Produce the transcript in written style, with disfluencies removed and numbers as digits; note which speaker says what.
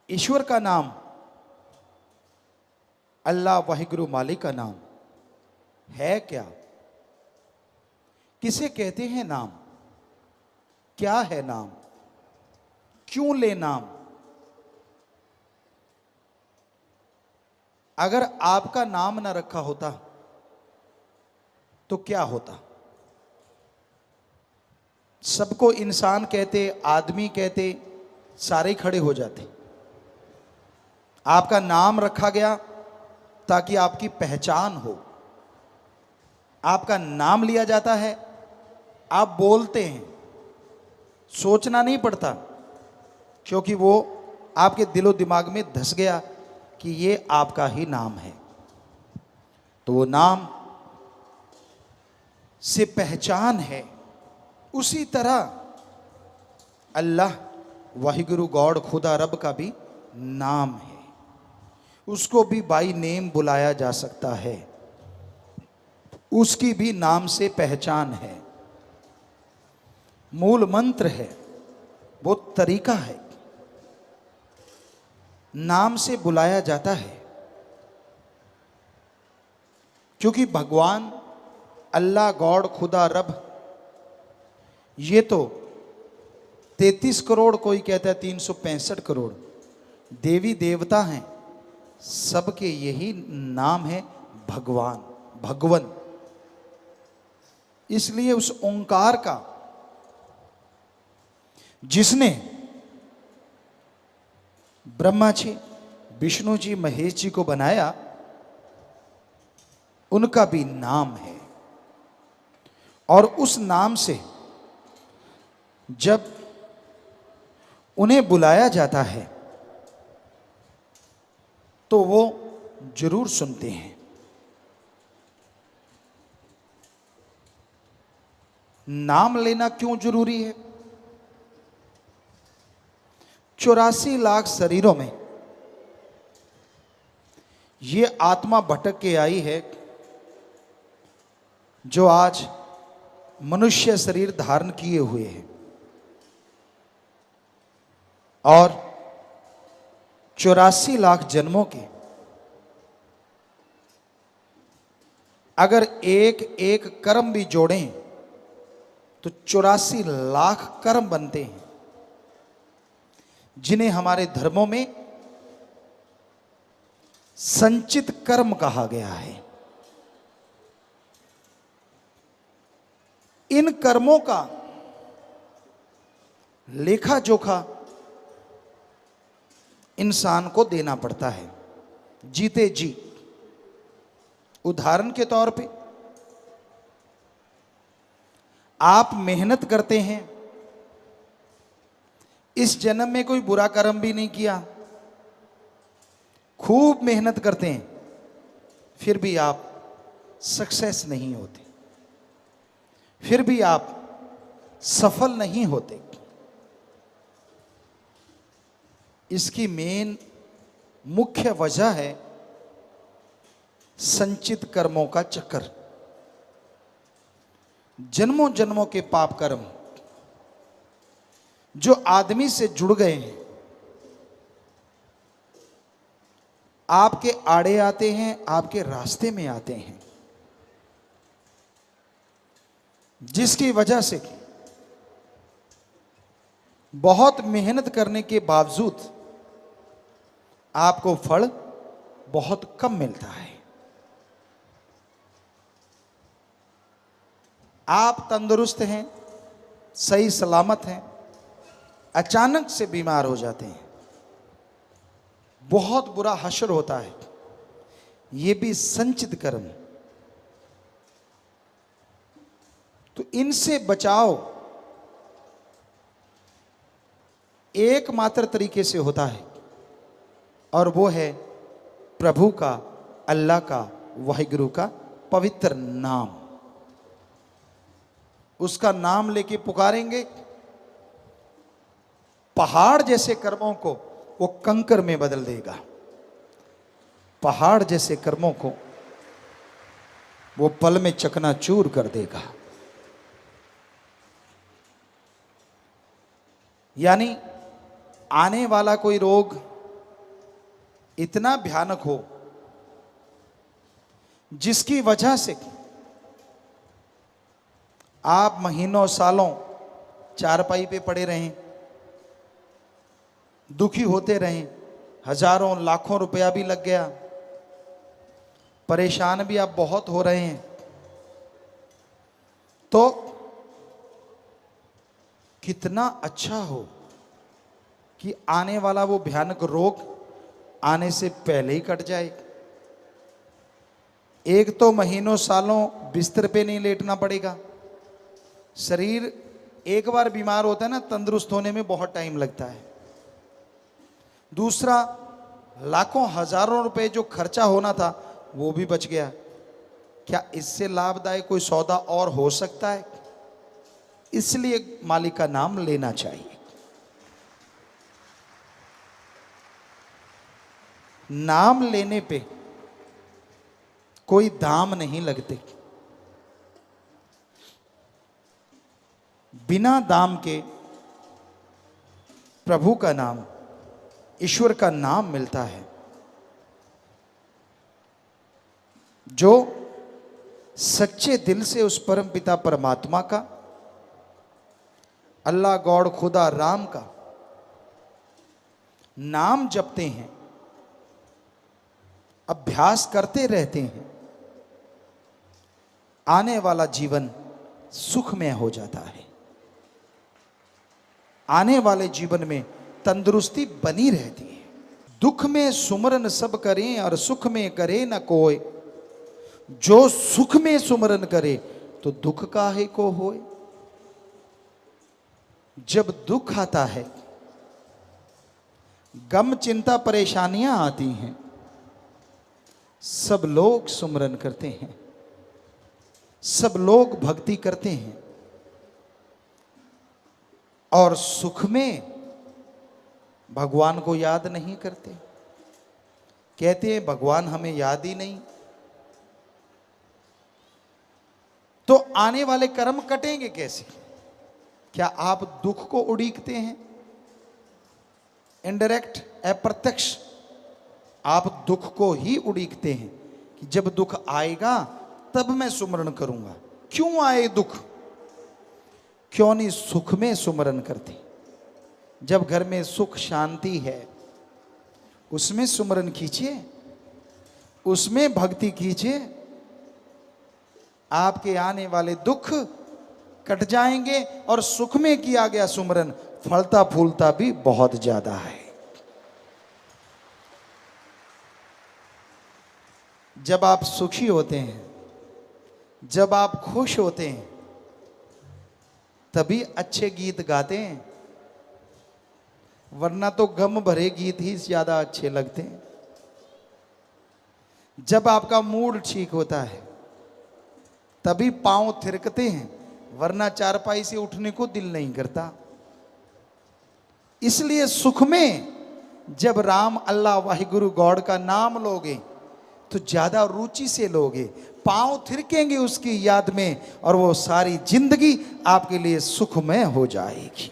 Speaker 1: ईश्वर का नाम, अल्लाह वाहिगुरु मालिक का नाम है क्या? किसे कहते हैं नाम? क्या है नाम? क्यों ले नाम? अगर आपका नाम ना रखा होता तो क्या होता? सबको इंसान कहते, आदमी कहते, सारे खड़े हो जाते। आपका नाम रखा गया ताकि आपकी पहचान हो। आपका नाम लिया जाता है, आप बोलते हैं, सोचना नहीं पड़ता, क्योंकि वो आपके दिलो दिमाग में धस गया कि ये आपका ही नाम है। तो वो नाम से पहचान है। उसी तरह अल्लाह वाहिगुरु गॉड खुदा रब का भी नाम है। उसको भी बाई नेम बुलाया जा सकता है, उसकी भी नाम से पहचान है। मूल मंत्र है, वो तरीका है, नाम से बुलाया जाता है। क्योंकि भगवान अल्लाह गॉड खुदा रब, ये तो 33 करोड़, कोई कहता है 365 करोड़ देवी देवता हैं, सबके यही नाम है भगवान, भगवन। इसलिए उस ओंकार का, जिसने ब्रह्मा जी, विष्णु जी, महेश जी को बनाया, उनका भी नाम है। और उस नाम से जब उन्हें बुलाया जाता है तो वो जरूर सुनते हैं। नाम लेना क्यों जरूरी है? 84 लाख शरीरों में ये आत्मा भटक के आई है, जो आज मनुष्य शरीर धारण किए हुए है। और 84 लाख जन्मों के अगर एक एक कर्म भी जोड़ें तो 84 लाख कर्म बनते हैं, जिन्हें हमारे धर्मों में संचित कर्म कहा गया है। इन कर्मों का लेखा जोखा इंसान को देना पड़ता है जीते जी। उदाहरण के तौर पे, आप मेहनत करते हैं, इस जन्म में कोई बुरा कर्म भी नहीं किया, खूब मेहनत करते हैं, फिर भी आप सक्सेस नहीं होते, फिर भी आप सफल नहीं होते। इसकी मेन मुख्य वजह है संचित कर्मों का चक्कर। जन्मों जन्मों के पाप कर्म जो आदमी से जुड़ गए हैं, आपके आड़े आते हैं, आपके रास्ते में आते हैं, जिसकी वजह से बहुत मेहनत करने के बावजूद आपको फल बहुत कम मिलता है। आप तंदुरुस्त हैं, सही सलामत हैं, अचानक से बीमार हो जाते हैं, बहुत बुरा हश्र होता है। ये भी संचित कर्म। तो इनसे बचाव एकमात्र तरीके से होता है, और वो है प्रभु का, अल्लाह का, वाहिगुरु का पवित्र नाम। उसका नाम लेके पुकारेंगे, पहाड़ जैसे कर्मों को वो कंकर में बदल देगा। पहाड़ जैसे कर्मों को वो पल में चकनाचूर कर देगा। यानी आने वाला कोई रोग, इतना भयानक हो जिसकी वजह से आप महीनों सालों चारपाई पे पड़े रहें, दुखी होते रहें, हजारों लाखों रुपया भी लग गया, परेशान भी आप बहुत हो रहे हैं, तो कितना अच्छा हो कि आने वाला वो भयानक रोग आने से पहले ही कट जाए। एक तो महीनों सालों बिस्तर पे नहीं लेटना पड़ेगा। शरीर एक बार बीमार होता है ना, तंदुरुस्त होने में बहुत टाइम लगता है। दूसरा, लाखों हजारों रुपए जो खर्चा होना था वो भी बच गया। क्या इससे लाभदायक कोई सौदा और हो सकता है? इसलिए मालिक का नाम लेना चाहिए। नाम लेने पे कोई दाम नहीं लगते। बिना दाम के प्रभु का नाम, ईश्वर का नाम मिलता है। जो सच्चे दिल से उस परम पिता परमात्मा का, अल्लाह गॉड खुदा राम का नाम जपते हैं, अभ्यास करते रहते हैं, आने वाला जीवन सुखमय हो जाता है। आने वाले जीवन में तंदुरुस्ती बनी रहती है। दुख में सुमरन सब करें और सुख में करे न कोई, जो सुख में सुमरन करे तो दुख काहे को होए। जब दुख आता है, गम चिंता परेशानियां आती हैं, सब लोग सुमरन करते हैं, सब लोग भक्ति करते हैं, और सुख में भगवान को याद नहीं करते। कहते हैं भगवान हमें याद ही नहीं। तो आने वाले कर्म कटेंगे कैसे? क्या आप दुख को उड़ीकते हैं? इनडायरेक्ट, अप्रत्यक्ष आप दुख को ही उड़ीकते हैं कि जब दुख आएगा तब मैं सुमरण करूंगा। क्यों आए दुख? क्यों नहीं सुख में सुमरण करते? जब घर में सुख शांति है, उसमें सुमरण कीजिए, उसमें भक्ति कीजिए। आपके आने वाले दुख कट जाएंगे और सुख में किया गया सुमरण फलता फूलता भी बहुत ज्यादा है। जब आप सुखी होते हैं, जब आप खुश होते हैं, तभी अच्छे गीत गाते हैं, वरना तो गम भरे गीत ही ज्यादा अच्छे लगते हैं। जब आपका मूड ठीक होता है तभी पांव थिरकते हैं, वरना चारपाई से उठने को दिल नहीं करता। इसलिए सुख में जब राम, अल्लाह, वाहिगुरु, गॉड का नाम लोगे तो ज्यादा रुचि से लोगे, पांव थिरकेंगे उसकी याद में, और वो सारी जिंदगी आपके लिए सुखमय हो जाएगी।